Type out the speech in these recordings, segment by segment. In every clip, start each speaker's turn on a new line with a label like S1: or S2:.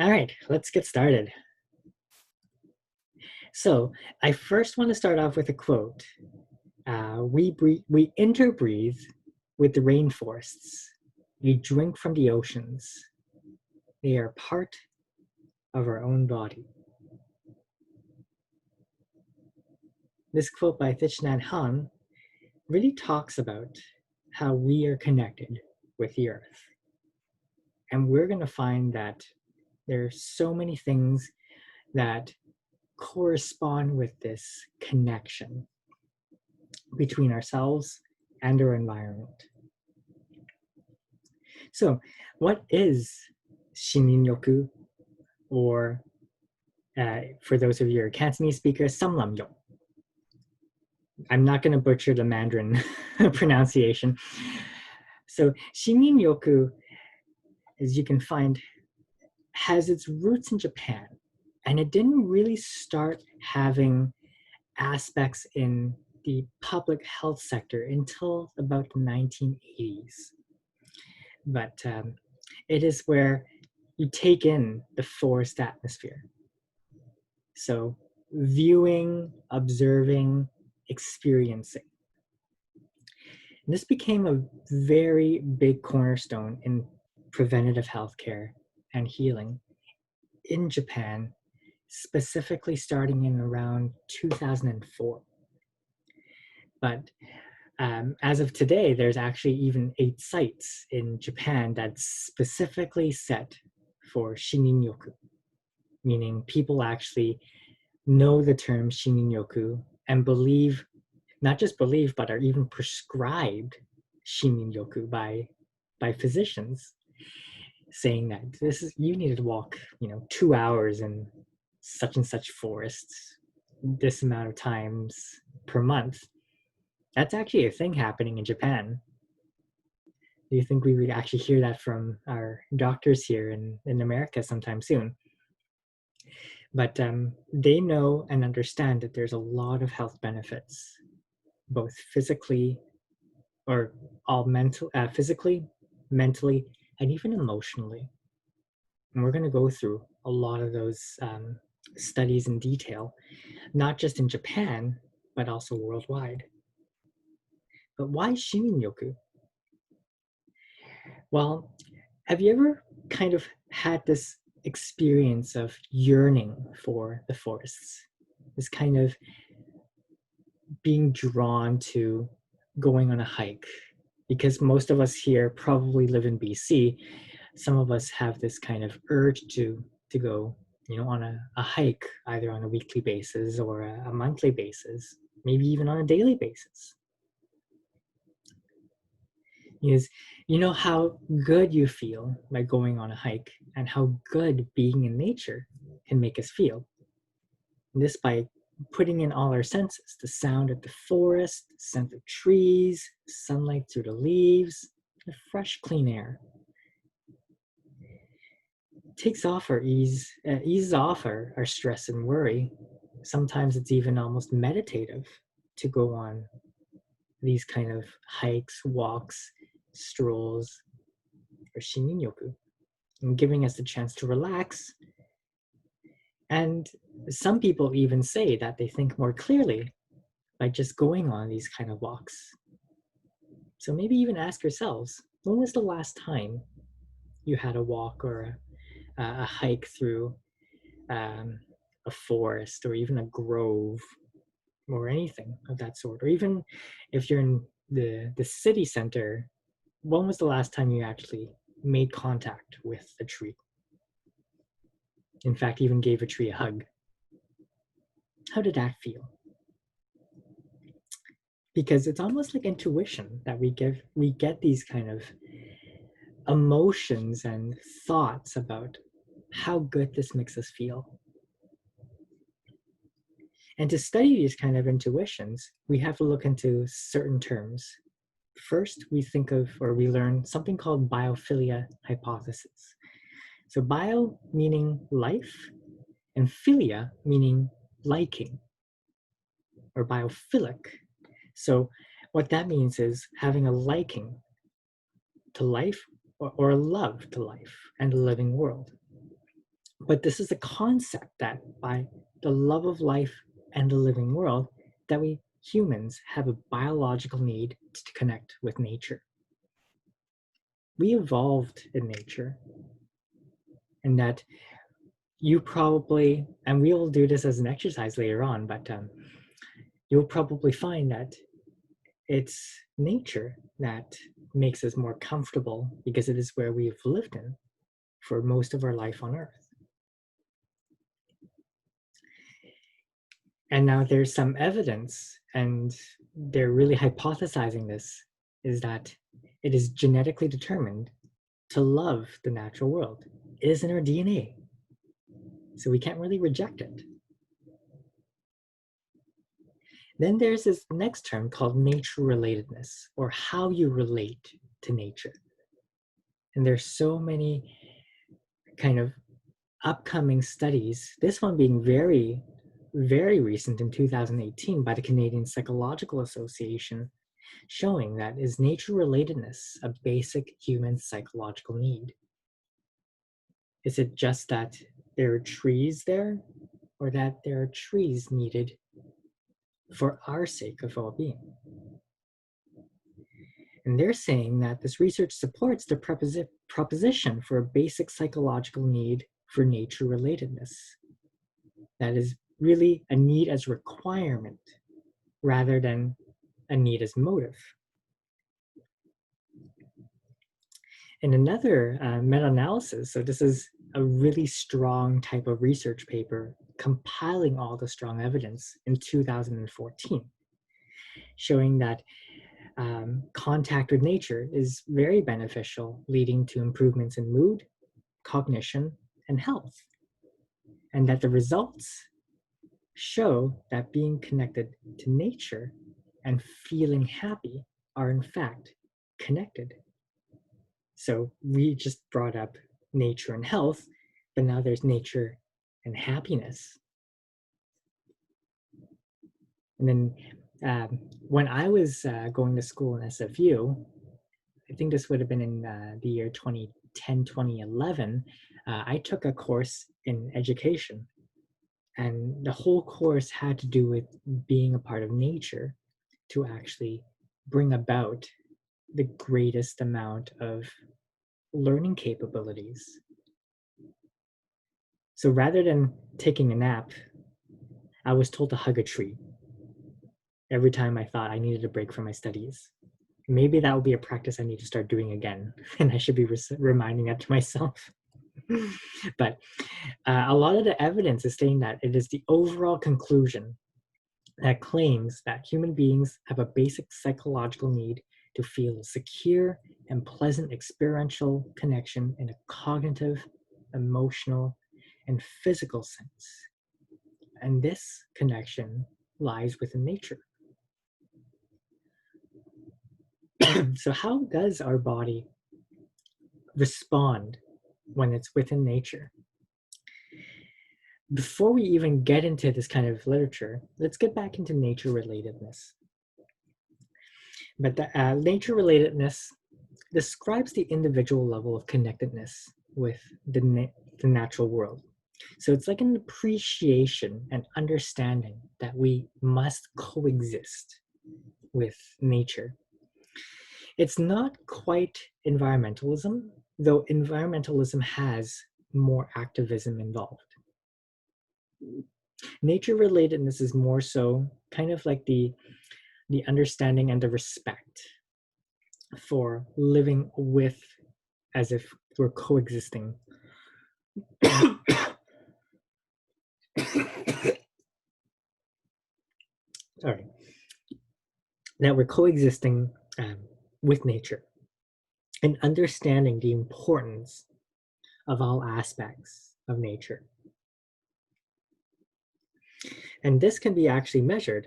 S1: All right, let's get started. So I first want to start off with a quote. We interbreathe with the rainforests. We drink from the oceans. They are part of our own body. This quote by Thich Nhat Hanh really talks about how we are connected with the earth. And we're going to find that there are so many things that correspond with this connection between ourselves and our environment. So, what is Shinrinyoku, or for those of you who are Cantonese speakers, Samlamyo? I'm not going to butcher the Mandarin pronunciation. So, Shinrinyoku, as you can find, has its roots in Japan, and it didn't really start having aspects in the public health sector until about the 1980s. But it is where you take in the forest atmosphere. So viewing, observing, experiencing. And this became a very big cornerstone in preventative healthcare and healing in Japan, specifically starting in around 2004. But as of today, there's actually even 8 sites in Japan that's specifically set for Shinrin-yoku, meaning people actually know the term Shinrin-yoku and believe, not just believe, but are even prescribed Shinrin-yoku by physicians, saying that you need to walk, 2 hours in such and such forests, this amount of times per month. That's actually a thing happening in Japan. Do you think we would actually hear that from our doctors here in America sometime soon? But they know and understand that there's a lot of health benefits, both physically, or all physically, mentally, and even emotionally. And we're going to go through a lot of those studies in detail, not just in Japan, but also worldwide. But why Shinrin-yoku? Well, have you ever kind of had this experience of yearning for the forests? This kind of being drawn to going on a hike? Because most of us here probably live in BC. Some of us have this kind of urge to go, on a hike, either on a weekly basis or a monthly basis, maybe even on a daily basis. Is you know how good you feel by going on a hike, and how good being in nature can make us feel. And this by putting in all our senses, the sound of the forest, the scent of trees, sunlight through the leaves, the fresh, clean air. It takes off our eases off our stress and worry. Sometimes it's even almost meditative to go on these kind of hikes, walks, strolls, or Shinrin-yoku, and giving us the chance to relax. And some people even say that they think more clearly by just going on these kind of walks. So maybe even ask yourselves, when was the last time you had a walk or a hike through a forest, or even a grove, or anything of that sort? Or even if you're in the city center, when was the last time you actually made contact with a tree? In fact, even gave a tree a hug. How did that feel? Because it's almost like intuition that we get these kind of emotions and thoughts about how good this makes us feel. And to study these kind of intuitions, we have to look into certain terms. First, we learn something called biophilia hypothesis. So bio meaning life, and philia meaning liking, or biophilic. So what that means is having a liking to life, or a love to life and the living world. But this is a concept that by the love of life and the living world, that we humans have a biological need to connect with nature. We evolved in nature, and that you probably, and we will do this as an exercise later on, but you'll probably find that it's nature that makes us more comfortable because it is where we've lived in for most of our life on Earth. And now there's some evidence, and they're really hypothesizing this, is that it is genetically determined to love the natural world. It is in our DNA. So we can't really reject it. Then there's this next term called nature relatedness, or how you relate to nature. And there's so many kind of upcoming studies, this one being very, very recent in 2018 by the Canadian Psychological Association, showing that is nature relatedness a basic human psychological need? Is it just that there are trees there, or that there are trees needed for our sake of well-being? And they're saying that this research supports the proposition for a basic psychological need for nature relatedness. That is really a need as requirement rather than a need as motive. In another meta-analysis, so this is a really strong type of research paper compiling all the strong evidence in 2014, showing that contact with nature is very beneficial, leading to improvements in mood, cognition, and health. And that the results show that being connected to nature and feeling happy are in fact connected. So we just brought up nature and health, but now there's nature and happiness. And then when I was going to school in SFU, I think this would have been in the year 2010, 2011, I took a course in education. And the whole course had to do with being a part of nature to actually bring about the greatest amount of learning capabilities. So rather than taking a nap, I was told to hug a tree every time I thought I needed a break from my studies. Maybe that will be a practice I need to start doing again, and I should be reminding that to myself. But a lot of the evidence is saying that it is the overall conclusion that claims that human beings have a basic psychological need to feel a secure and pleasant experiential connection in a cognitive, emotional, and physical sense. And this connection lies within nature. So how does our body respond when it's within nature? Before we even get into this kind of literature, let's get back into nature relatedness. But the nature relatedness describes the individual level of connectedness with the natural world. So it's like an appreciation and understanding that we must coexist with nature. It's not quite environmentalism, though environmentalism has more activism involved. Nature relatedness is more so kind of like the understanding and the respect for living with as if we're coexisting. Sorry. That we're coexisting with nature and understanding the importance of all aspects of nature. And this can be actually measured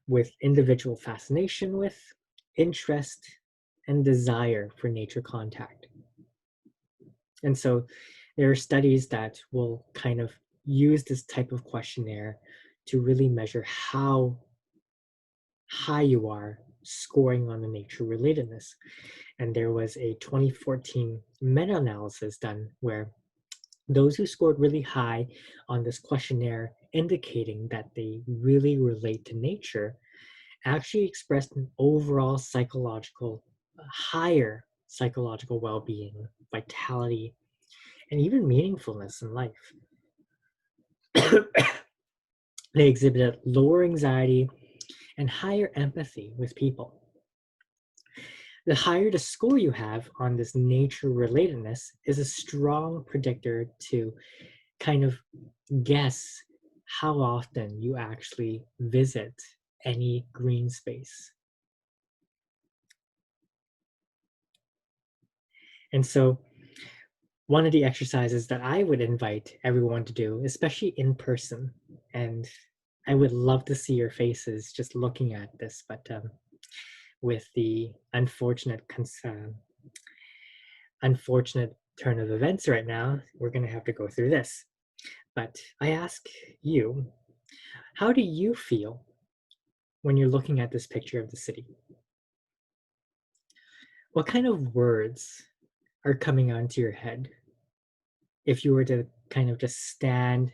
S1: with individual fascination with, interest, and desire for nature contact. And so there are studies that will kind of use this type of questionnaire to really measure how high you are scoring on the nature relatedness. And there was a 2014 meta-analysis done where Those who scored really high on this questionnaire, indicating that they really relate to nature, actually expressed an overall higher psychological well-being, vitality, and even meaningfulness in life. They exhibited lower anxiety and higher empathy with people. The higher the score you have on this nature relatedness is a strong predictor to kind of guess how often you actually visit any green space. And so one of the exercises that I would invite everyone to do, especially in person, and I would love to see your faces just looking at this, but with the unfortunate turn of events right now, we're going to have to go through this. But I ask you, how do you feel when you're looking at this picture of the city? What kind of words are coming onto your head if you were to kind of just stand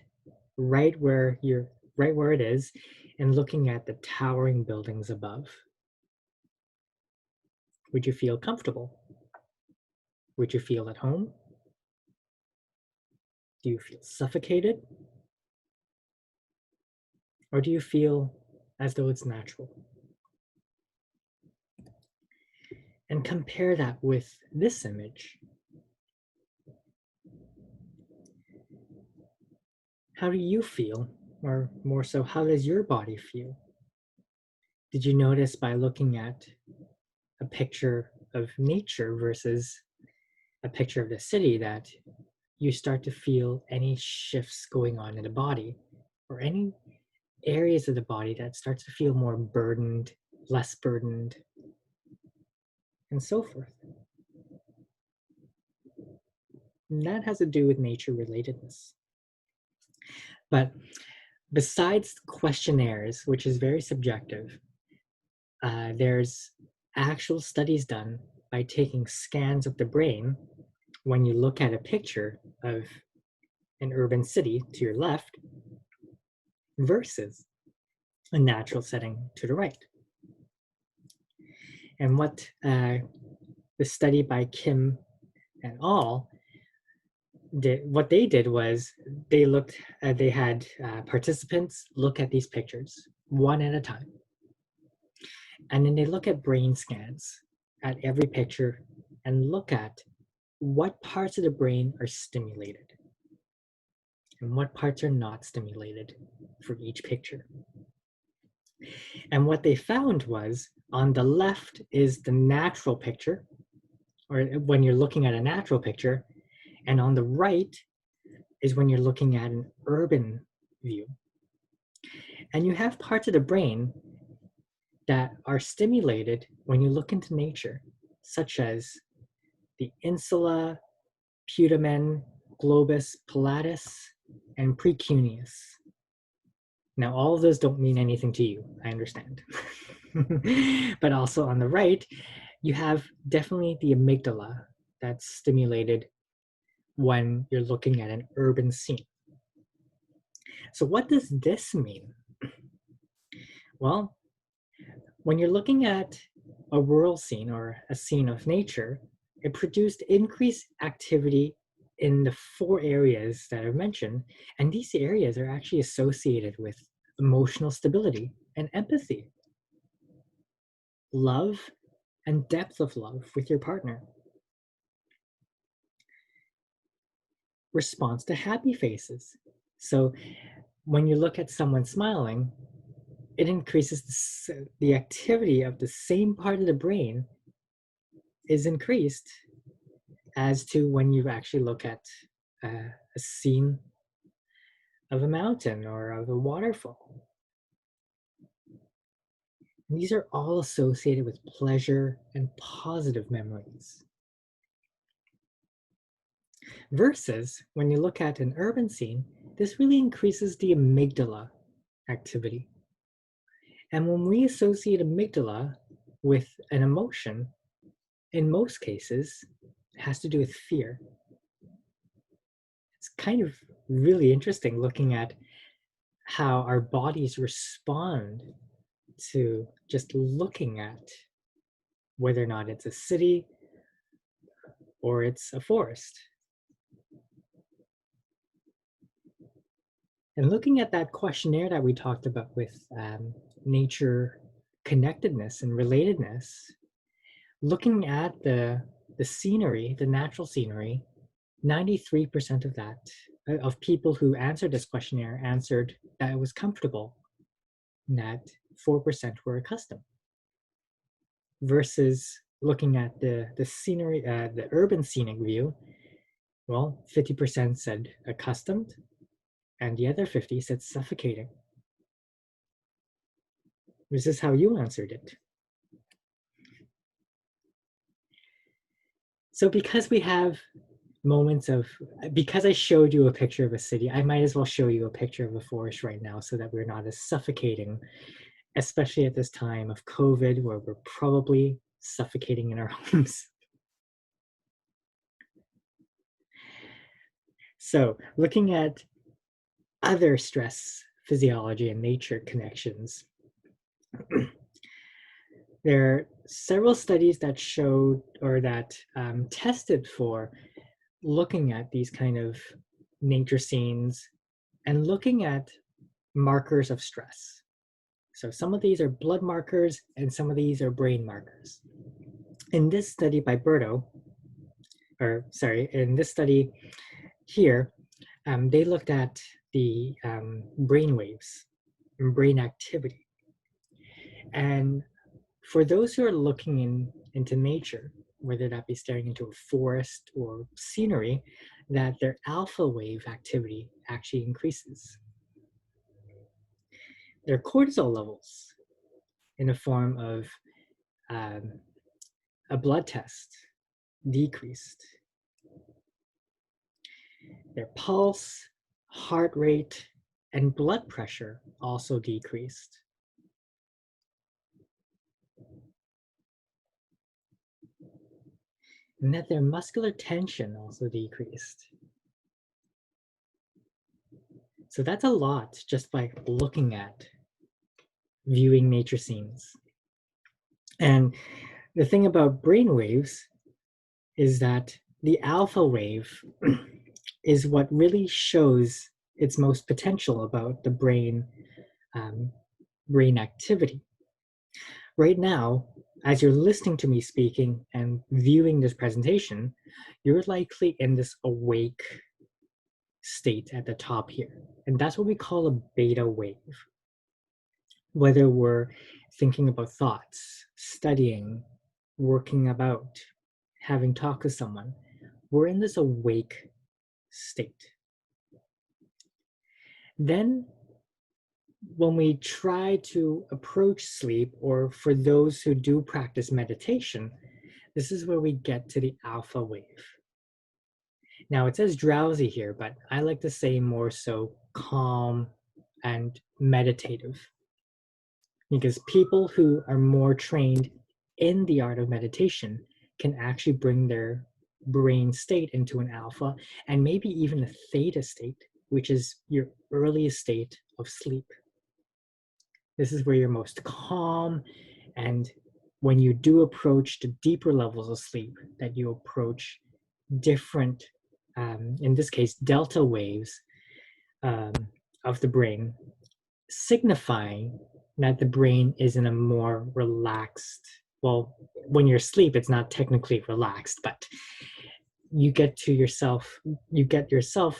S1: right where it is and looking at the towering buildings above? Would you feel comfortable? Would you feel at home? Do you feel suffocated? Or do you feel as though it's natural? And compare that with this image. How do you feel? Or more so, how does your body feel? Did you notice by looking at a picture of nature versus a picture of the city that you start to feel any shifts going on in the body, or any areas of the body that starts to feel more burdened, less burdened, and so forth? And that has to do with nature relatedness. But besides questionnaires, which is very subjective, there's actual studies done by taking scans of the brain when you look at a picture of an urban city to your left versus a natural setting to the right. And what the study by Kim and al. What they did was they had participants look at these pictures one at a time. And then they look at brain scans at every picture and look at what parts of the brain are stimulated and what parts are not stimulated for each picture. And what they found was on the left is the natural picture, or when you're looking at a natural picture, and on the right is when you're looking at an urban view. And you have parts of the brain that are stimulated when you look into nature, such as the insula, putamen, globus palatis, and precuneus. Now, all of those don't mean anything to you, I understand. But also on the right, you have definitely the amygdala that's stimulated when you're looking at an urban scene. So what does this mean? Well, when you're looking at a rural scene or a scene of nature, it produced increased activity in the 4 areas that I've mentioned, and these areas are actually associated with emotional stability and empathy, love, and depth of love with your partner. Response to happy faces. So when you look at someone smiling, it increases the activity of the same part of the brain is increased as to when you actually look at a scene of a mountain or of a waterfall. And these are all associated with pleasure and positive memories. Versus when you look at an urban scene, this really increases the amygdala activity. And when we associate amygdala with an emotion, in most cases, it has to do with fear. It's kind of really interesting looking at how our bodies respond to just looking at whether or not it's a city or it's a forest. And looking at that questionnaire that we talked about with nature connectedness and relatedness, looking at the scenery, the natural scenery, 93% of that, of people who answered this questionnaire answered that it was comfortable, and that 4% were accustomed. Versus looking at the scenery, the urban scenic view, well, 50% said accustomed, and the other 50 said suffocating. This is how you answered it. So because we have moments of, because I showed you a picture of a city, I might as well show you a picture of a forest right now so that we're not as suffocating, especially at this time of COVID where we're probably suffocating in our homes. So looking at other stress physiology and nature connections, there are several studies that showed or that tested for looking at these kind of nature scenes and looking at markers of stress. So some of these are blood markers and some of these are brain markers. In this study by Berto, in this study here, they looked at the brain waves and brain activity. And for those who are looking into nature, whether that be staring into a forest or scenery, that their alpha wave activity actually increases. Their cortisol levels in the form of a blood test decreased. Their pulse, heart rate, and blood pressure also decreased. And that their muscular tension also decreased. So that's a lot just by looking at viewing nature scenes. And the thing about brain waves is that the alpha wave is what really shows its most potential about the brain activity. Right now, as you're listening to me speaking and viewing this presentation, you're likely in this awake state at the top here. And that's what we call a beta wave. Whether we're thinking about thoughts, studying, working about, having talked with someone, we're in this awake state. Then when we try to approach sleep, or for those who do practice meditation, this is where we get to the alpha wave. Now it says drowsy here, but I like to say more so calm and meditative. Because people who are more trained in the art of meditation can actually bring their brain state into an alpha and maybe even a theta state, which is your earliest state of sleep. This is where you're most calm, and when you do approach the deeper levels of sleep, that you approach different, in this case, delta waves of the brain, signifying that the brain is in a more relaxed, well, when you're asleep, it's not technically relaxed, but you get yourself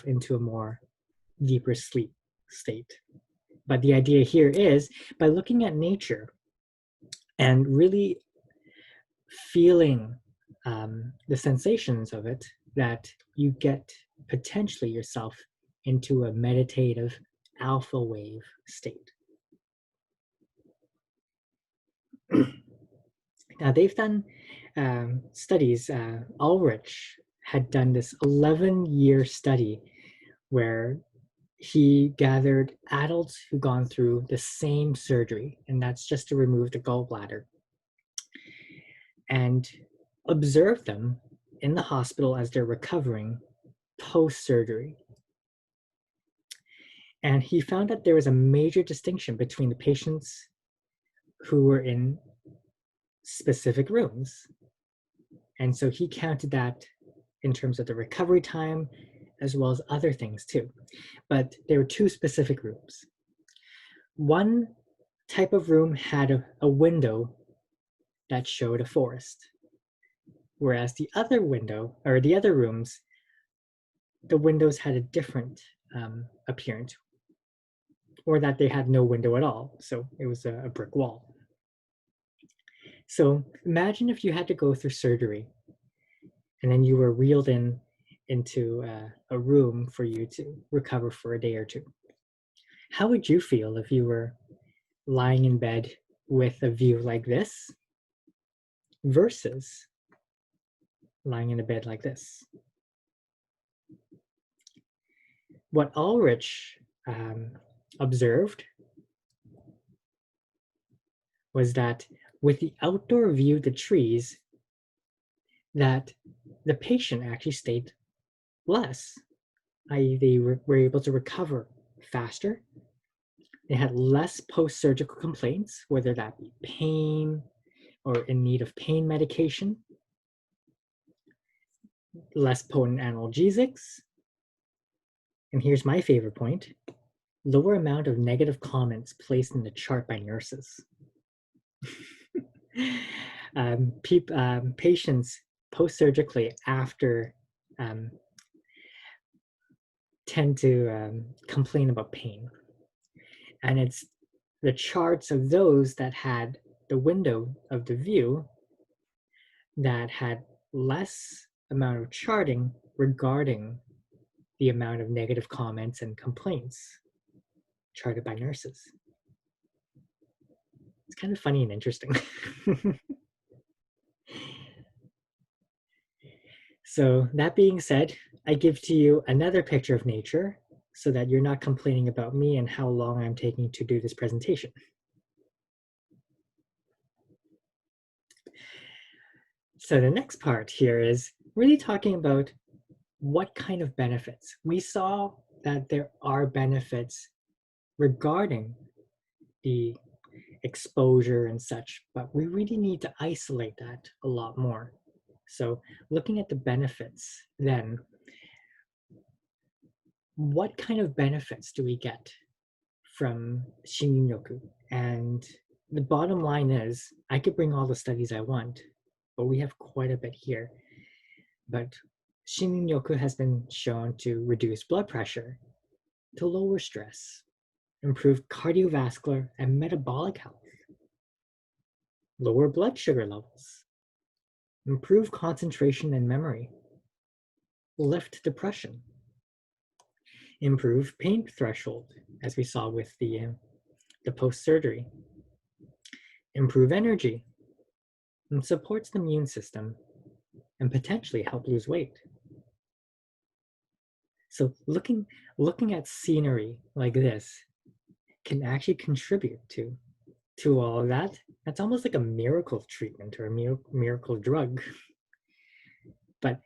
S1: into a more deeper sleep state. But the idea here is by looking at nature and really feeling the sensations of it, that you get potentially yourself into a meditative alpha wave state. Now they've done studies. Ulrich had done this 11-year study where he gathered adults who'd gone through the same surgery, and that's just to remove the gallbladder, and observed them in the hospital as they're recovering post-surgery. And he found that there was a major distinction between the patients who were in specific rooms. And so he counted that in terms of the recovery time, as well as other things too. But there were two specific rooms. One type of room had a window that showed a forest, whereas the other window, or the other rooms, the windows had a different appearance, or that they had no window at all. So it was a brick wall. So imagine if you had to go through surgery and then you were reeled into a room for you to recover for a day or two. How would you feel if you were lying in bed with a view like this versus lying in a bed like this? What Ulrich observed was that with the outdoor view of the trees, that the patient actually stayed less, i.e. they were able to recover faster. They had less post-surgical complaints, whether that be pain or in need of pain medication, less potent analgesics, and here's my favorite point, lower amount of negative comments placed in the chart by nurses. Patients post-surgically after tend to complain about pain. And it's the charts of those that had the window of the view that had less amount of charting regarding the amount of negative comments and complaints charted by nurses. It's kind of funny and interesting. So that being said, I give to you another picture of nature so that you're not complaining about me and how long I'm taking to do this presentation. So the next part here is really talking about what kind of benefits. We saw that there are benefits regarding the exposure and such, but we really need to isolate that a lot more. So looking at the benefits then, what kind of benefits do we get from Shinrin-yoku? And the bottom line is, I could bring all the studies I want, but we have quite a bit here. But Shinrin-yoku has been shown to reduce blood pressure, to lower stress, improve cardiovascular and metabolic health, lower blood sugar levels, improve concentration and memory, lift depression, improve pain threshold, as we saw with the post-surgery, improve energy, and supports the immune system, and potentially help lose weight. So looking at scenery like this can actually contribute to all of that. That's almost like a miracle treatment or a miracle drug. But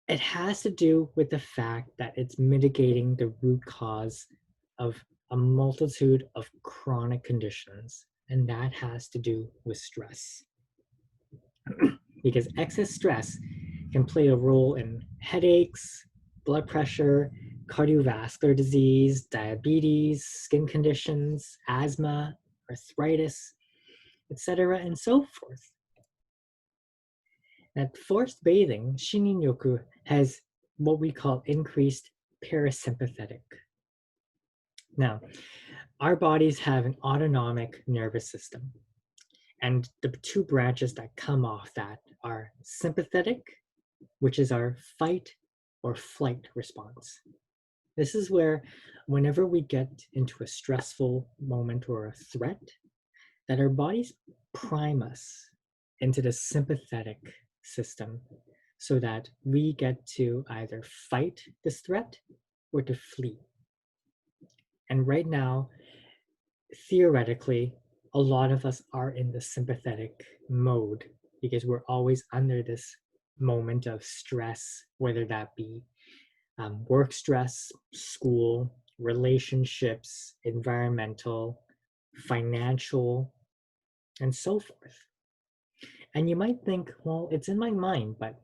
S1: it has to do with the fact that it's mitigating the root cause of a multitude of chronic conditions, and that has to do with stress. Because excess stress can play a role in headaches, blood pressure, cardiovascular disease, diabetes, skin conditions, asthma, arthritis, etc., and so forth. At forced bathing, Shinrin-yoku has what we call increased parasympathetic. Now, our bodies have an autonomic nervous system, and the two branches that come off that are sympathetic, which is our fight or flight response. This is where whenever we get into a stressful moment or a threat, that our bodies prime us into the sympathetic system so that we get to either fight this threat or to flee. And right now, theoretically, a lot of us are in the sympathetic mode because we're always under this moment of stress, whether that be work stress, school, relationships, environmental, financial, and so forth. And you might think, well, it's in my mind, but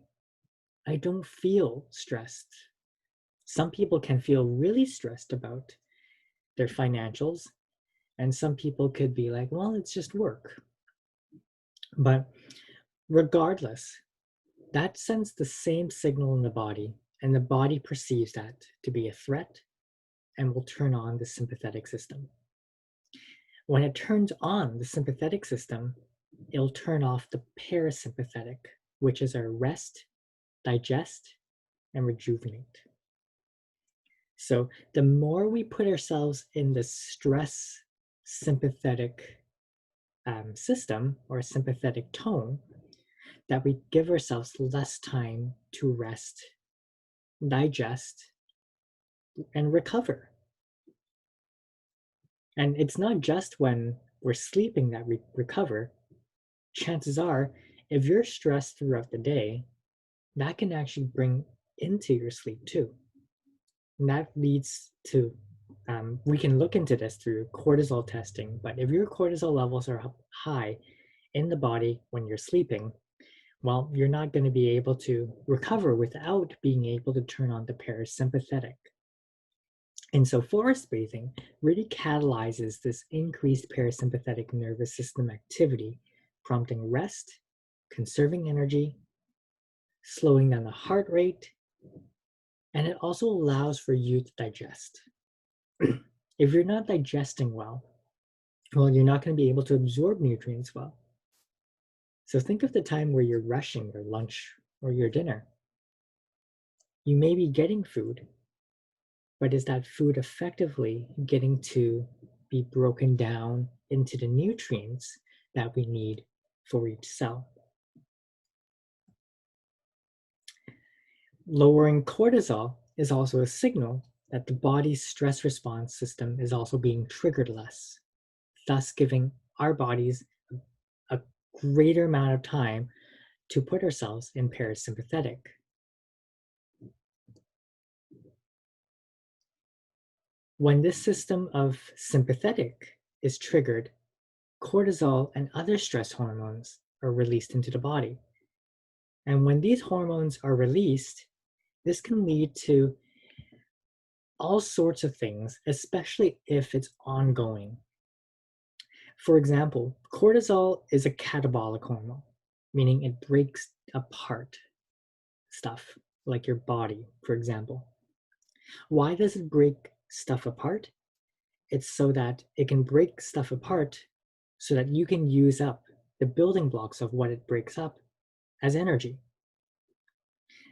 S1: I don't feel stressed. Some people can feel really stressed about their financials, and some people could be like, well, it's just work. But regardless, that sends the same signal in the body, and the body perceives that to be a threat and will turn on the sympathetic system. When it turns on the sympathetic system, it'll turn off the parasympathetic, which is our rest, digest, and rejuvenate. So the more we put ourselves in the stress sympathetic system or sympathetic tone, that we give ourselves less time to rest, digest, and recover. And it's not just when we're sleeping that we recover. Chances are, if you're stressed throughout the day, that can actually bring into your sleep too. And that leads to, we can look into this through cortisol testing, but if your cortisol levels are high in the body when you're sleeping, well, you're not going to be able to recover without being able to turn on the parasympathetic. And so forest bathing really catalyzes this increased parasympathetic nervous system activity, prompting rest, conserving energy, slowing down the heart rate, and it also allows for you to digest. If you're not digesting well, you're not going to be able to absorb nutrients well. So think of the time where you're rushing your lunch or your dinner. You may be getting food, but is that food effectively getting to be broken down into the nutrients that we need for each cell? Lowering cortisol is also a signal that the body's stress response system is also being triggered less, thus giving our bodies a greater amount of time to put ourselves in parasympathetic. When this system of sympathetic is triggered, cortisol and other stress hormones are released into the body. And when these hormones are released, this can lead to all sorts of things, especially if it's ongoing. For example, cortisol is a catabolic hormone, meaning it breaks apart stuff, like your body, for example. Why does it break stuff apart? It's so that it can break stuff apart so that you can use up the building blocks of what it breaks up as energy.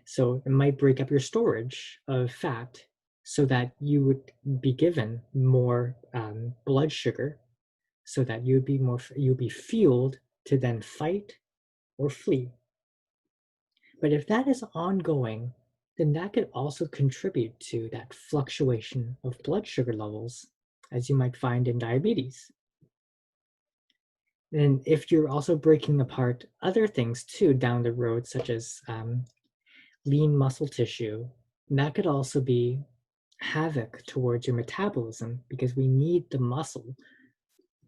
S1: So it might break up your storage of fat so that you would be given more blood sugar, so that you'd be fueled to then fight or flee. But if that is ongoing, then that could also contribute to that fluctuation of blood sugar levels, as you might find in diabetes. And if you're also breaking apart other things too down the road, such as lean muscle tissue, that could also be havoc towards your metabolism, because we need the muscle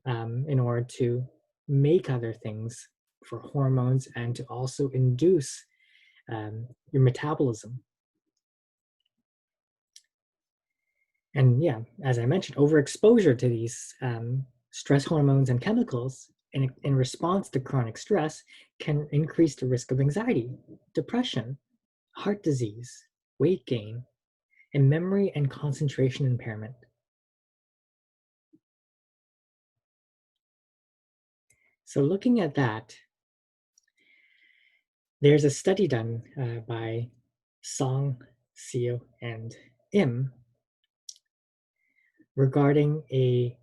S1: in order to make other things for hormones and to also induce your metabolism. And yeah, as I mentioned, overexposure to these stress hormones and chemicals in response to chronic stress can increase the risk of anxiety, depression, heart disease, weight gain, and memory and concentration impairment. So looking at that, there's a study done by Song, Seo, and Im regarding a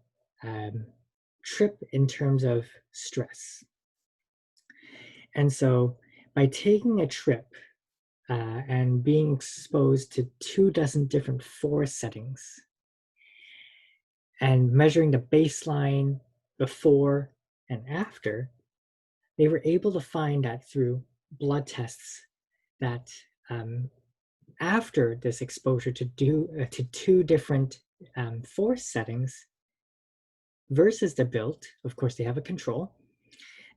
S1: trip in terms of stress. And so by taking a trip and being exposed to 24 different forest settings and measuring the baseline before and after, they were able to find that through blood tests that after this exposure to 2 different forest settings versus the built, of course, they have a control.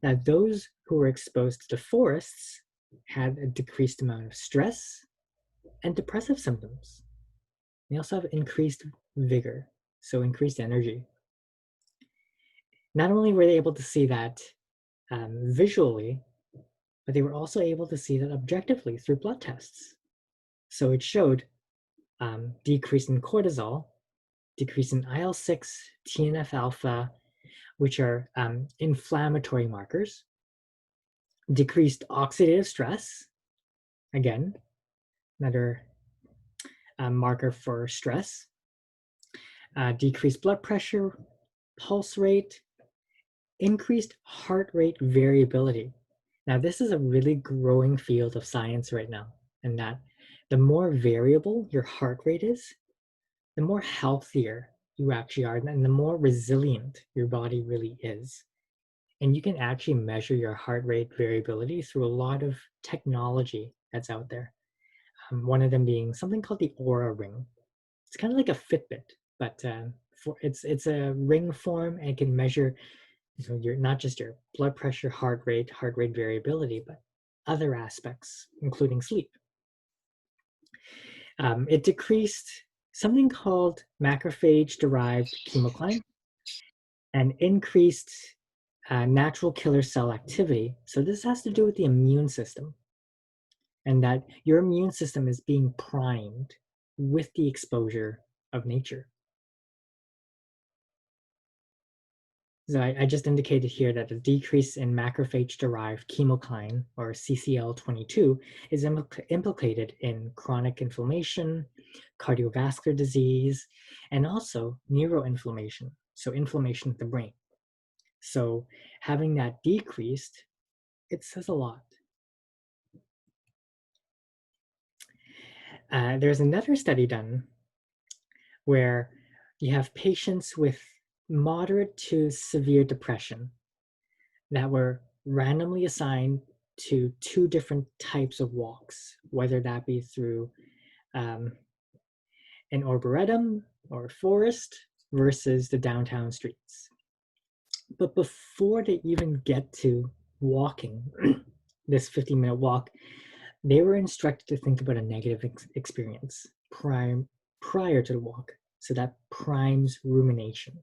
S1: Now, those who were exposed to forests had a decreased amount of stress and depressive symptoms. They also have increased vigor, so increased energy. Not only were they able to see that visually, but they were also able to see that objectively through blood tests. So it showed decrease in cortisol, decrease in IL-6, TNF-alpha, which are inflammatory markers, decreased oxidative stress, again, another marker for stress, decreased blood pressure, pulse rate, increased heart rate variability. Now, this is a really growing field of science right now, and that the more variable your heart rate is, the more healthier you actually are, and the more resilient your body really is. And you can actually measure your heart rate variability through a lot of technology that's out there. One of them being something called the Aura Ring. It's kind of like a Fitbit, but it's a ring form, and it can measure your not just your blood pressure, heart rate variability, but other aspects, including sleep. It decreased something called macrophage-derived chemokine and increased natural killer cell activity. So this has to do with the immune system, and that your immune system is being primed with the exposure of nature. So I just indicated here that a decrease in macrophage-derived chemokine, or CCL22, is implicated in chronic inflammation, cardiovascular disease, and also neuroinflammation, so inflammation of the brain. So having that decreased, it says a lot. There's another study done where you have patients with moderate to severe depression that were randomly assigned to two different types of walks, whether that be through an arboretum or forest versus the downtown streets. But before they even get to walking this 15-minute walk, they were instructed to think about a negative experience prior to the walk. So that primes rumination.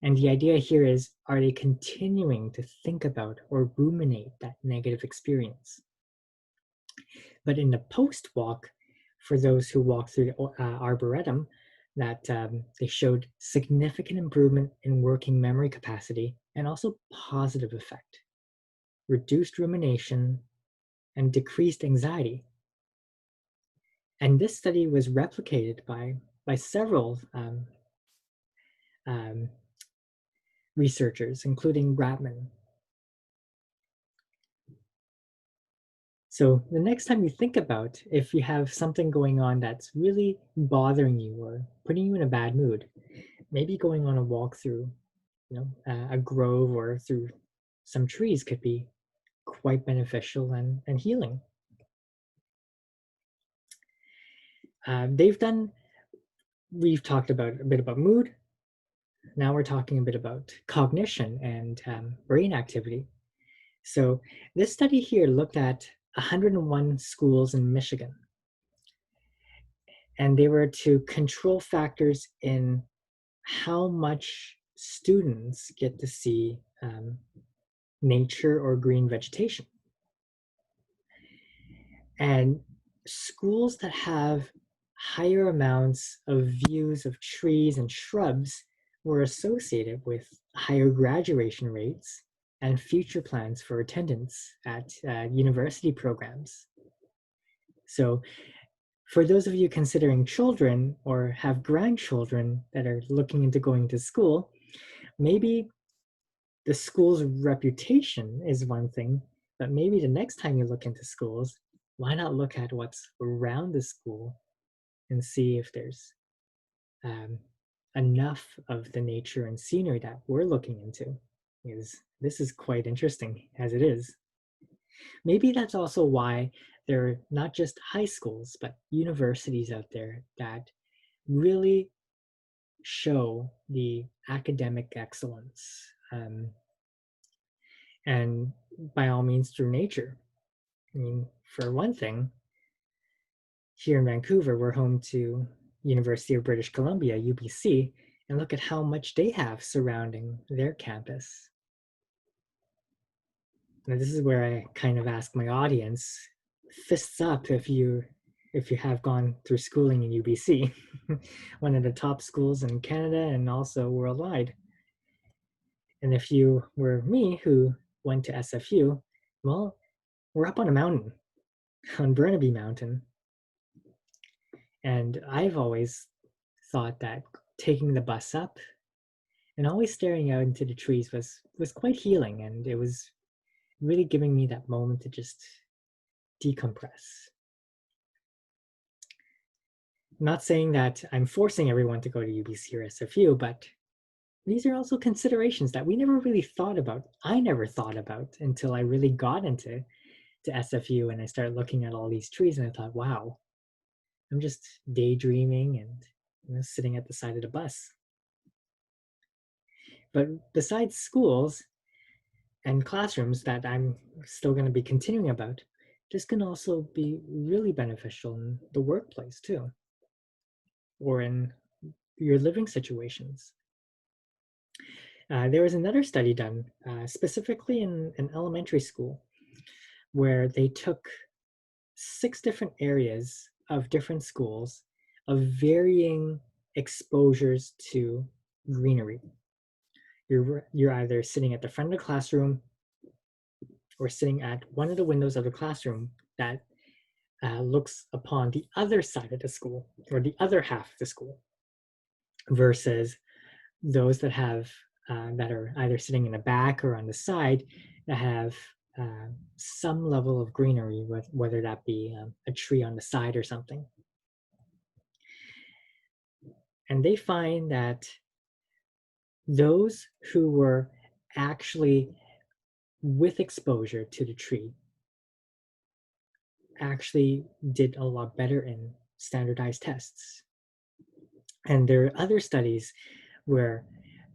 S1: And the idea here is, are they continuing to think about or ruminate that negative experience? But in the post-walk, for those who walk through the arboretum, that they showed significant improvement in working memory capacity and also positive effect, reduced rumination, and decreased anxiety. And this study was replicated by several researchers, including Bratman. So the next time you think about if you have something going on that's really bothering you or putting you in a bad mood, maybe going on a walk through, a grove or through some trees could be quite beneficial and healing. We've talked a bit about mood. Now we're talking a bit about cognition and brain activity. So this study here looked at 101 schools in Michigan, and they were to control factors in how much students get to see nature or green vegetation. And schools that have higher amounts of views of trees and shrubs were associated with higher graduation rates and future plans for attendance at university programs. So for those of you considering children or have grandchildren that are looking into going to school, maybe the school's reputation is one thing, but maybe the next time you look into schools, why not look at what's around the school and see if there's enough of the nature and scenery that we're looking into? Because this is quite interesting as it is. Maybe that's also why there are not just high schools, but universities out there that really show the academic excellence, and by all means through nature. I mean, for one thing, here in Vancouver, we're home to University of British Columbia, UBC, and look at how much they have surrounding their campus. Now, this is where I kind of ask my audience, fists up if you have gone through schooling in UBC, one of the top schools in Canada and also worldwide. And if you were me who went to SFU, well, we're up on a mountain, on Burnaby Mountain. And I've always thought that taking the bus up and always staring out into the trees was quite healing, and it was really giving me that moment to just decompress. I'm not saying that I'm forcing everyone to go to UBC or SFU, but these are also considerations that we never really thought about. I never thought about until I really got into SFU and I started looking at all these trees, and I thought, wow, I'm just daydreaming and sitting at the side of the bus. But besides schools and classrooms that I'm still going to be continuing about, this can also be really beneficial in the workplace too, or in your living situations. There was another study done specifically in an elementary school where they took 6 different areas of different schools of varying exposures to greenery. You're either sitting at the front of the classroom or sitting at one of the windows of the classroom that looks upon the other side of the school or the other half of the school, versus those that have that are either sitting in the back or on the side that have some level of greenery, whether that be a tree on the side or something. And they find that those who were actually with exposure to the tree actually did a lot better in standardized tests. And there are other studies where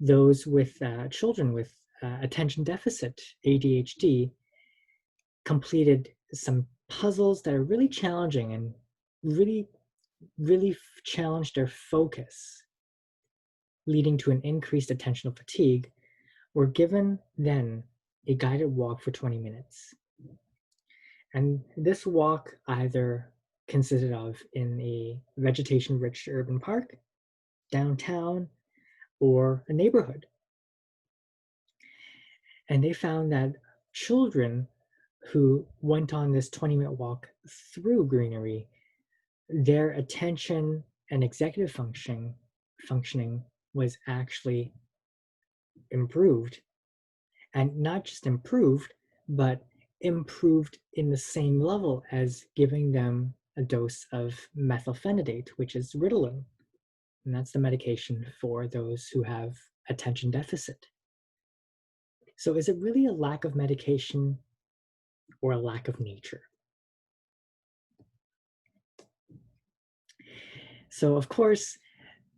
S1: those with children with attention deficit, ADHD, completed some puzzles that are really challenging and really challenged their focus, leading to an increased attentional fatigue, were given then a guided walk for 20 minutes. And this walk either consisted of in a vegetation-rich urban park, downtown, or a neighborhood. And they found that children who went on this 20-minute walk through greenery, their attention and executive functioning was actually improved. And not just improved, but improved in the same level as giving them a dose of methylphenidate, which is Ritalin. And that's the medication for those who have attention deficit. So is it really a lack of medication or a lack of nature? So of course,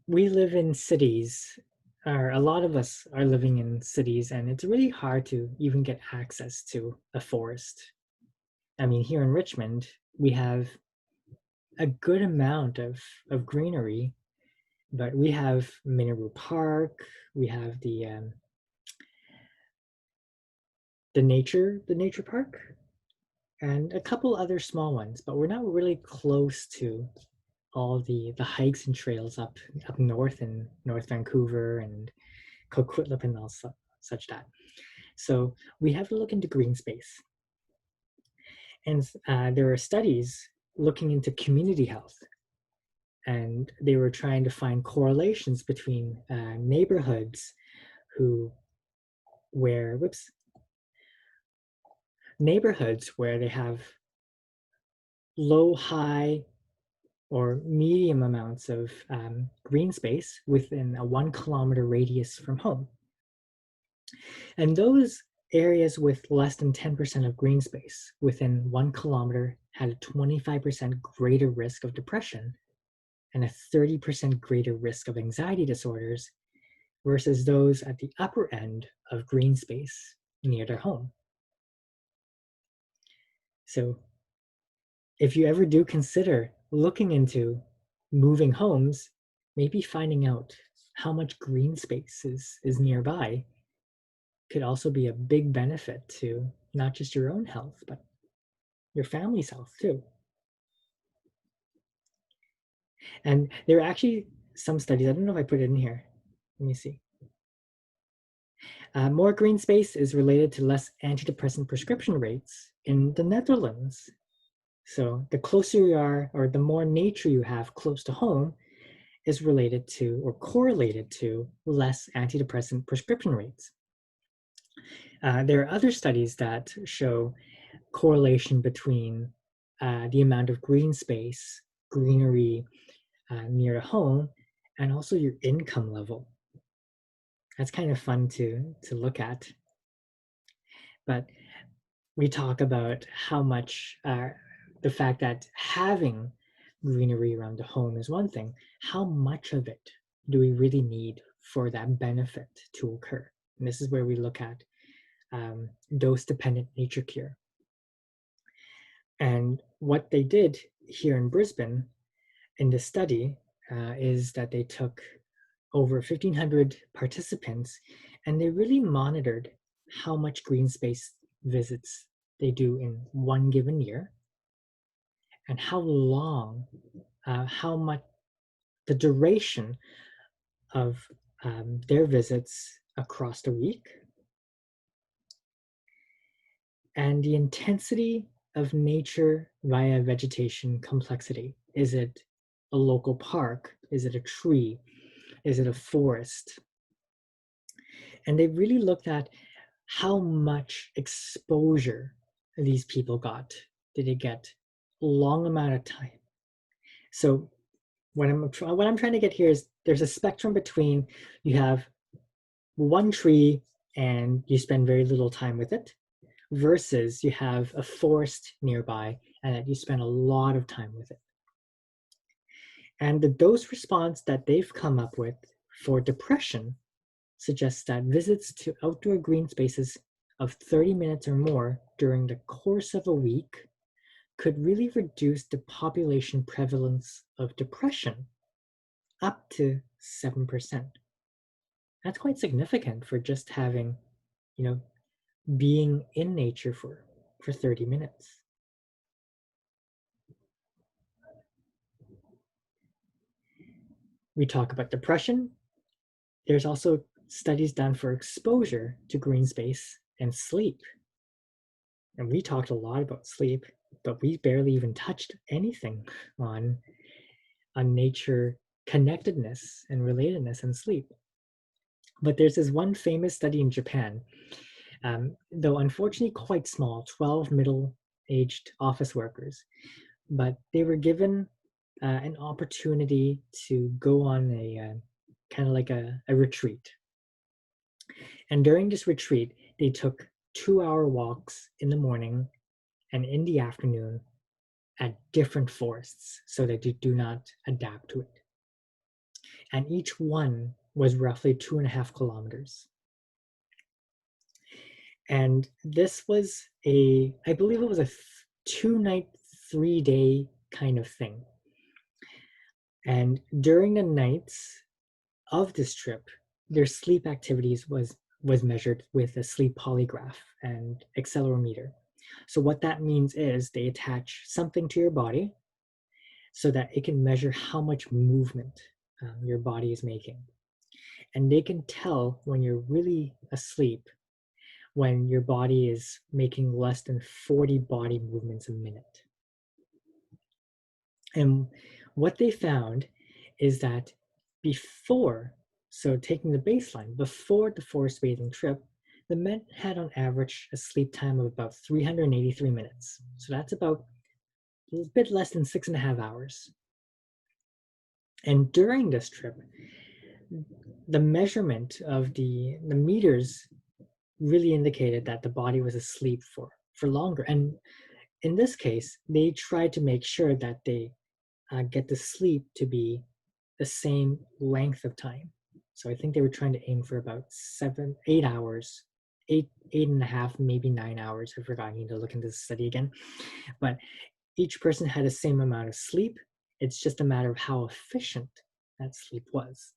S1: we live in cities, or a lot of us are living in cities, and it's really hard to even get access to a forest. I mean, here in Richmond, we have a good amount of greenery, but we have Mineral Park, we have the nature park, and a couple other small ones, but we're not really close to all the hikes and trails up north in North Vancouver and Coquitlam and all such that. So we have to look into green space. And there are studies looking into community health, and they were trying to find correlations between neighborhoods where they have low, high, or medium amounts of green space within a 1 kilometer radius from home. And those areas with less than 10% of green space within 1 kilometer had a 25% greater risk of depression and a 30% greater risk of anxiety disorders versus those at the upper end of green space near their home. So if you ever do consider looking into moving homes, maybe finding out how much green space is nearby could also be a big benefit to not just your own health, but your family's health too. And there are actually some studies, I don't know if I put it in here. Let me see. More green space is related to less antidepressant prescription rates in the Netherlands. So the closer you are, or the more nature you have close to home, is related to or correlated to less antidepressant prescription rates. There are other studies that show correlation between the amount of green space, greenery near a home, and also your income level. That's kind of fun to look at. But we talk about how much the fact that having greenery around the home is one thing. How much of it do we really need for that benefit to occur? And this is where we look at dose-dependent nature cure. And what they did here in Brisbane in the study is that they took over 1,500 participants and they really monitored how much green space visits they do in one given year and how long, how much the duration of their visits across the week, and the intensity of nature via vegetation complexity. Is it a local park? Is it a tree? Is it a forest? And they really looked at how much exposure these people got. Did they get a long amount of time? So what I'm trying to get here is there's a spectrum between you have one tree and you spend very little time with it versus you have a forest nearby and that you spend a lot of time with it. And the dose response that they've come up with for depression suggests that visits to outdoor green spaces of 30 minutes or more during the course of a week could really reduce the population prevalence of depression up to 7%. That's quite significant for just having, being in nature for 30 minutes. We talk about depression. There's also studies done for exposure to green space and sleep. And we talked a lot about sleep, but we barely even touched anything on nature, connectedness, and relatedness and sleep. But there's this one famous study in Japan, though unfortunately quite small, 12 middle-aged office workers, but they were given an opportunity to go on a kind of like a retreat. And during this retreat, they took 2-hour walks in the morning and in the afternoon at different forests so that you do not adapt to it. And each one was roughly 2.5 kilometers. And this was I believe it was a 2-night, 3-day kind of thing. And during the nights of this trip, their sleep activities was measured with a sleep polygraph and accelerometer. So what that means is they attach something to your body so that it can measure how much movement your body is making. And they can tell when you're really asleep, when your body is making less than 40 body movements a minute. And what they found is that before, so taking the baseline, before the forest bathing trip, the men had on average a sleep time of about 383 minutes. So that's about a bit less than 6.5 hours. And during this trip, the measurement of the meters really indicated that the body was asleep for longer. And in this case, they tried to make sure that they get the sleep to be the same length of time. So I think they were trying to aim for about 8 hours, eight and a half, maybe 9 hours. I forgot. I need to look into the study again. But each person had the same amount of sleep. It's just a matter of how efficient that sleep was.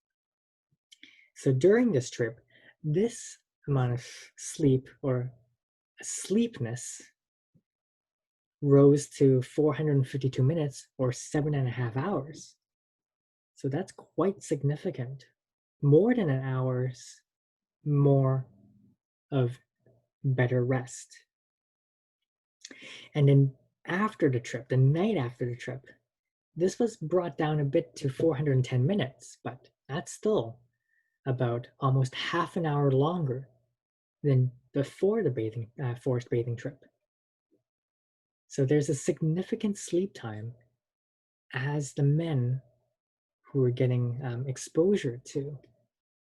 S1: So during this trip, this amount of sleep or sleepness rose to 452 minutes or 7.5 hours. So that's quite significant. More than an hour's more of better rest. And then after the trip, the night after the trip, this was brought down a bit to 410 minutes, but that's still about almost half an hour longer than before the forest bathing trip. So there's a significant sleep time as the men who were getting exposure to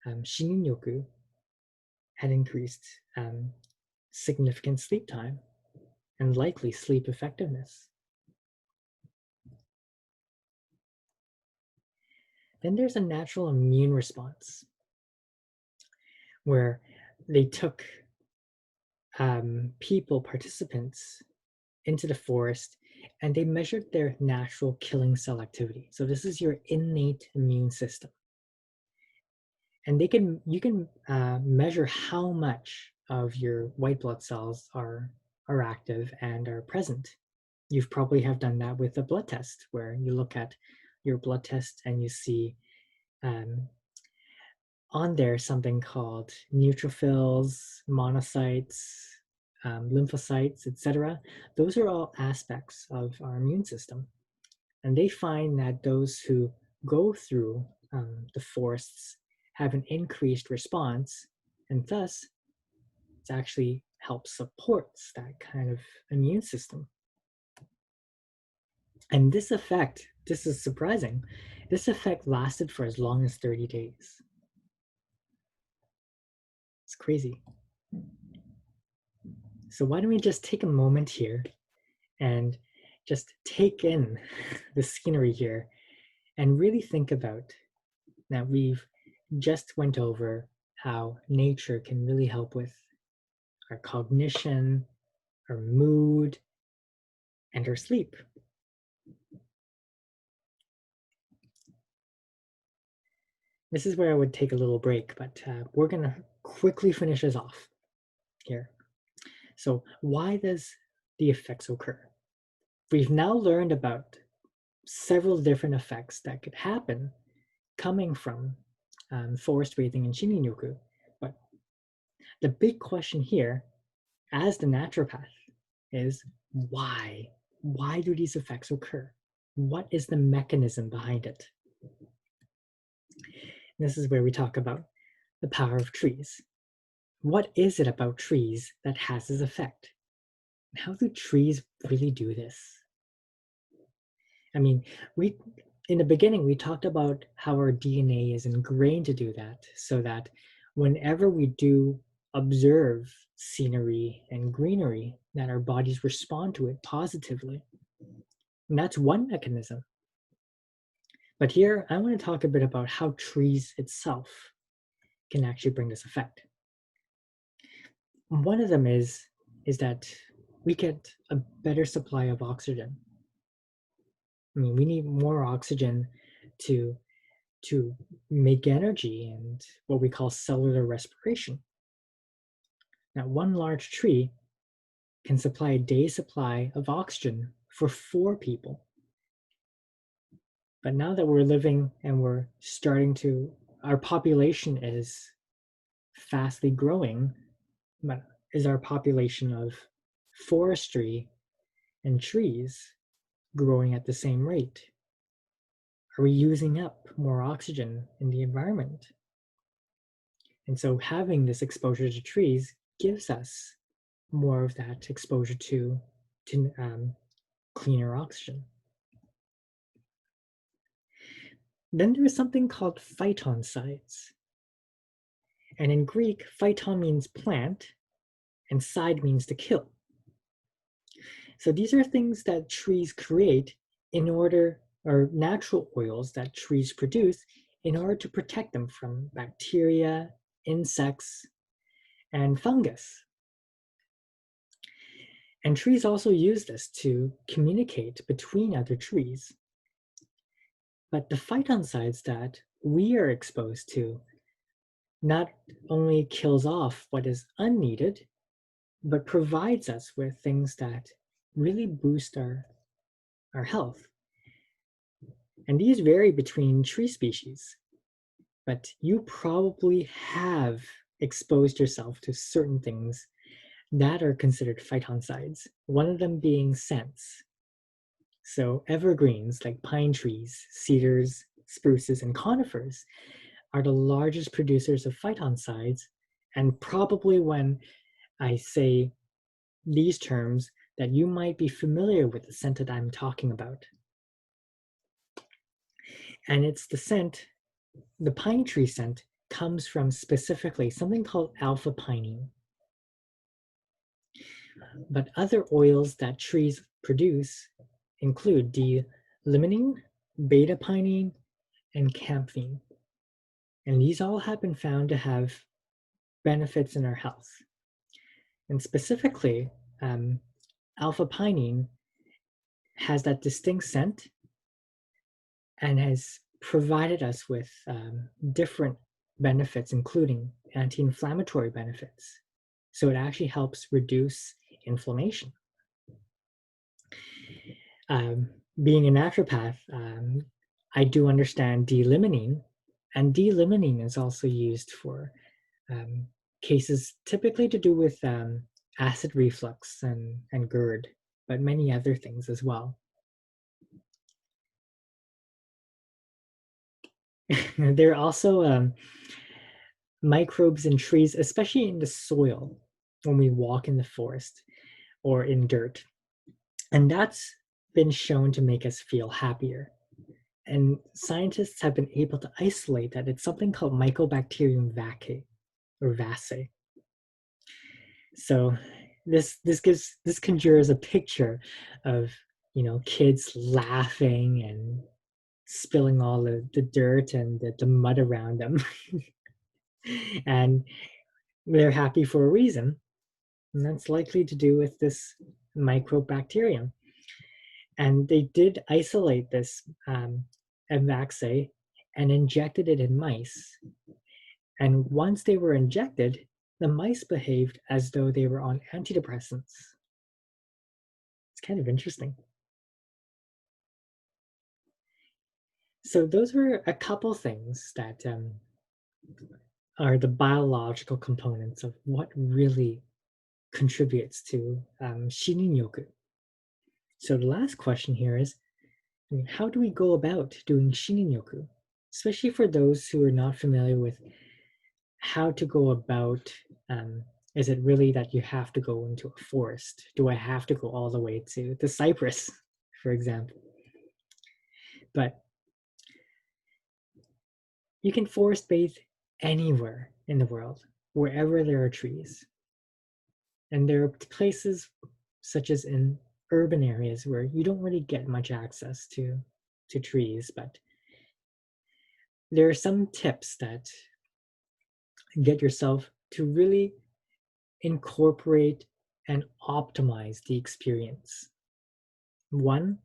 S1: Shinrinyoku had increased significant sleep time and likely sleep effectiveness. Then there's a natural immune response where they took participants into the forest and they measured their natural killing cell activity. So this is your innate immune system. And you can measure how much of your white blood cells are active and are present. You've probably have done that with a blood test where you look at your blood test and you see on there something called neutrophils, monocytes, lymphocytes, etc. Those are all aspects of our immune system. And they find that those who go through the forests have an increased response, and thus it actually helps supports that kind of immune system. And this effect, this is surprising, this effect lasted for as long as 30 days. It's crazy. So why don't we just take a moment here and just take in the scenery here and really think about that we've just went over how nature can really help with our cognition, our mood, and our sleep. This is where I would take a little break, but we're going to quickly finish this off here. So why does the effects occur? We've now learned about several different effects that could happen coming from forest bathing and Shinrinyoku. But the big question here, as the naturopath, is why? Why do these effects occur? What is the mechanism behind it? This is where we talk about the power of trees. What is it about trees that has this effect? How do trees really do this? I mean, in the beginning, we talked about how our DNA is ingrained to do that, so that whenever we do observe scenery and greenery, that our bodies respond to it positively. And that's one mechanism. But here, I want to talk a bit about how trees itself can actually bring this effect. One of them is that we get a better supply of oxygen. I mean, we need more oxygen to make energy and what we call cellular respiration. Now, one large tree can supply a day's supply of oxygen for 4 people. But now that we're living and we're starting to, our population is fastly growing, but is our population of forestry and trees growing at the same rate? Are we using up more oxygen in the environment? And so having this exposure to trees gives us more of that exposure to cleaner oxygen. Then there is something called PHYTONCIDES. And in Greek, phyton means plant, and cide means to kill. So these are things that trees create in order are natural oils that trees produce in order to protect them from bacteria, insects, and fungus. And trees also use this to communicate between other trees. But the phytoncides that we are exposed to not only kills off what is unneeded, but provides us with things that really boost our health. And these vary between tree species, but you probably have exposed yourself to certain things that are considered phytoncides, one of them being scents. So evergreens like pine trees, cedars, spruces, and conifers are the largest producers of phytoncides, and probably when I say these terms that you might be familiar with the scent that I'm talking about. And it's the scent, the pine tree scent comes from specifically something called alpha pinene. But other oils that trees produce include D-limonene, beta pinene, and camphene. And these all have been found to have benefits in our health. And specifically, alpha pinene has that distinct scent and has provided us with different benefits, including anti-inflammatory benefits. So it actually helps reduce inflammation. Being a naturopath, I do understand D-limonene, and D-limonene is also used for cases typically to do with acid reflux and GERD, but many other things as well. There are also microbes in trees, especially in the soil when we walk in the forest or in dirt. And that's been shown to make us feel happier. And scientists have been able to isolate that it's something called Mycobacterium vaccae or vaccae. So this conjures a picture of, you know, kids laughing and spilling all the dirt and the mud around them. And they're happy for a reason, and that's likely to do with this microbacterium. And they did isolate this vaccae and injected it in mice. And once they were injected, the mice behaved as though they were on antidepressants. It's kind of interesting. So those were a couple things that are the biological components of what really contributes to Shinrinyoku. So the last question here is, how do we go about doing Shinrinyoku? Especially for those who are not familiar with how to go about, is it really that you have to go into a forest? Do I have to go all the way to Cyprus, for example? But you can forest bathe anywhere in the world, wherever there are trees. And there are places such as in urban areas where you don't really get much access to trees, but there are some tips that get yourself to really incorporate and optimize the experience. One,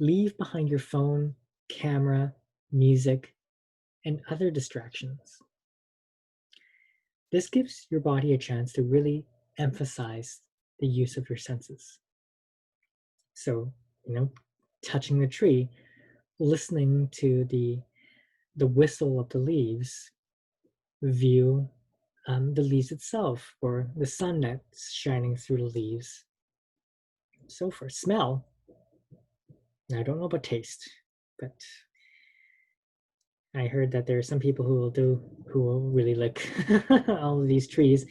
S1: leave behind your phone, camera, music, and other distractions. This gives your body a chance to really emphasize the use of your senses. So, you know, touching the tree, listening to the whistle of the leaves, view the leaves itself or the sun that's shining through the leaves. So for smell, I don't know about taste, but I heard that there are some people who will really lick all of these trees,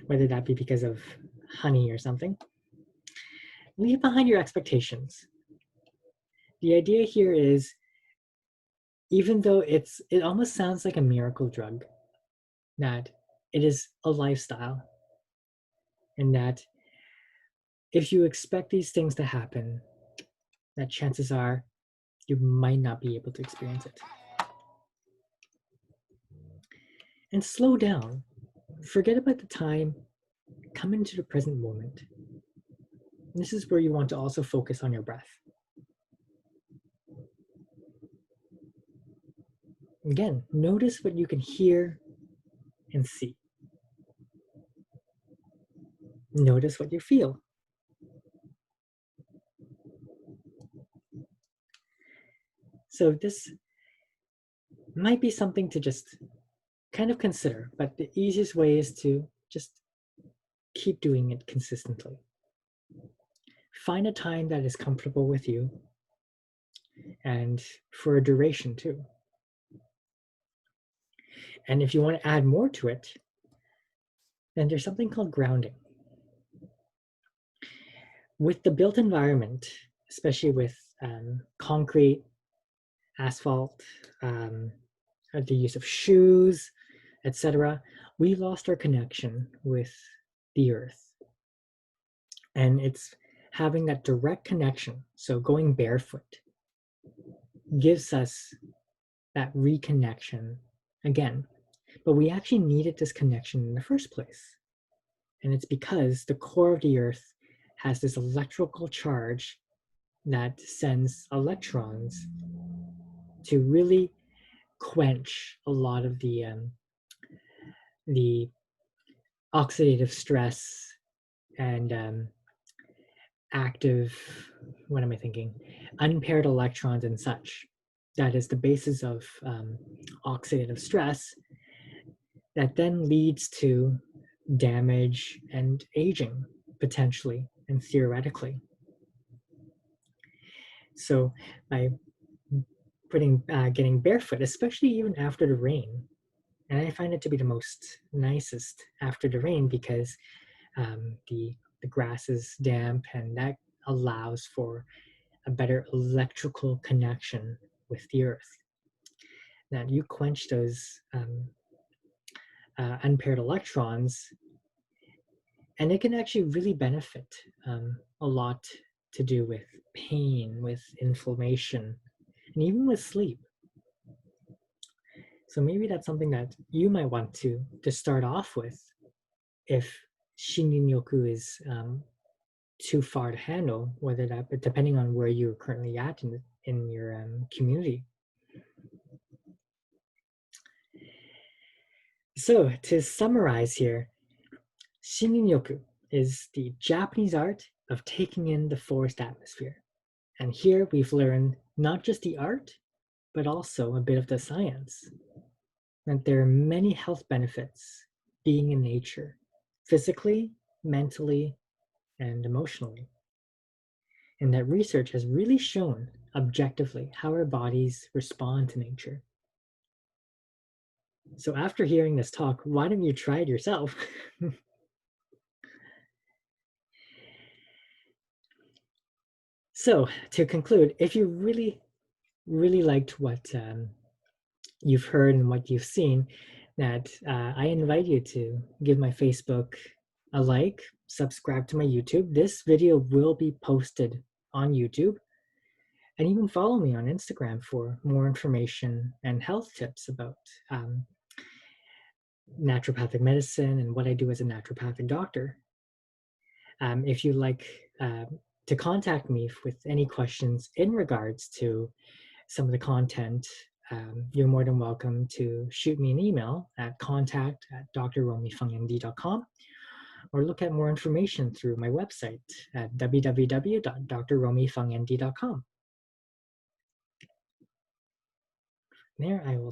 S1: whether that be because of honey or something. Leave behind your expectations. The idea here is, even though it almost sounds like a miracle drug, that it is a lifestyle, and that if you expect these things to happen, that chances are you might not be able to experience it. And slow down. Forget about the time. Come into the present moment. This is where you want to also focus on your breath. Again, notice what you can hear and see. Notice what you feel. So this might be something to just kind of consider, but the easiest way is to just keep doing it consistently. Find a time that is comfortable with you and for a duration too. And if you want to add more to it, then there's something called grounding. With the built environment, especially with concrete, asphalt, the use of shoes, etc., we lost our connection with the earth. And it's having that direct connection, so going barefoot, gives us that reconnection again. But we actually needed this connection in the first place. And it's because the core of the earth has this electrical charge that sends electrons to really quench a lot of the oxidative stress and active, what am I thinking? Unpaired electrons and such. That is the basis of oxidative stress that then leads to damage and aging, potentially and theoretically. So by getting barefoot, especially even after the rain, and I find it to be the most nicest after the rain because the grass is damp and that allows for a better electrical connection with the earth. Now you quench those unpaired electrons, and it can actually really benefit a lot to do with pain, with inflammation, and even with sleep. So maybe that's something that you might want to start off with if Shinrinyoku is too far to handle, whether that, but depending on where you're currently at in your community. So to summarize here, Shinrin-yoku is the Japanese art of taking in the forest atmosphere. And here we've learned not just the art, but also a bit of the science. That there are many health benefits being in nature, physically, mentally, and emotionally. And that research has really shown objectively how our bodies respond to nature. So after hearing this talk, why don't you try it yourself? So to conclude, if you really, really liked what you've heard and what you've seen, that I invite you to give my Facebook a like, subscribe to my YouTube. This video will be posted on YouTube, and even follow me on Instagram for more information and health tips about naturopathic medicine and what I do as a naturopathic doctor. If you'd like to contact me with any questions in regards to some of the content, you're more than welcome to shoot me an email at contact@drromifungnd.com or look at more information through my website at www.drromifungnd.com. There I will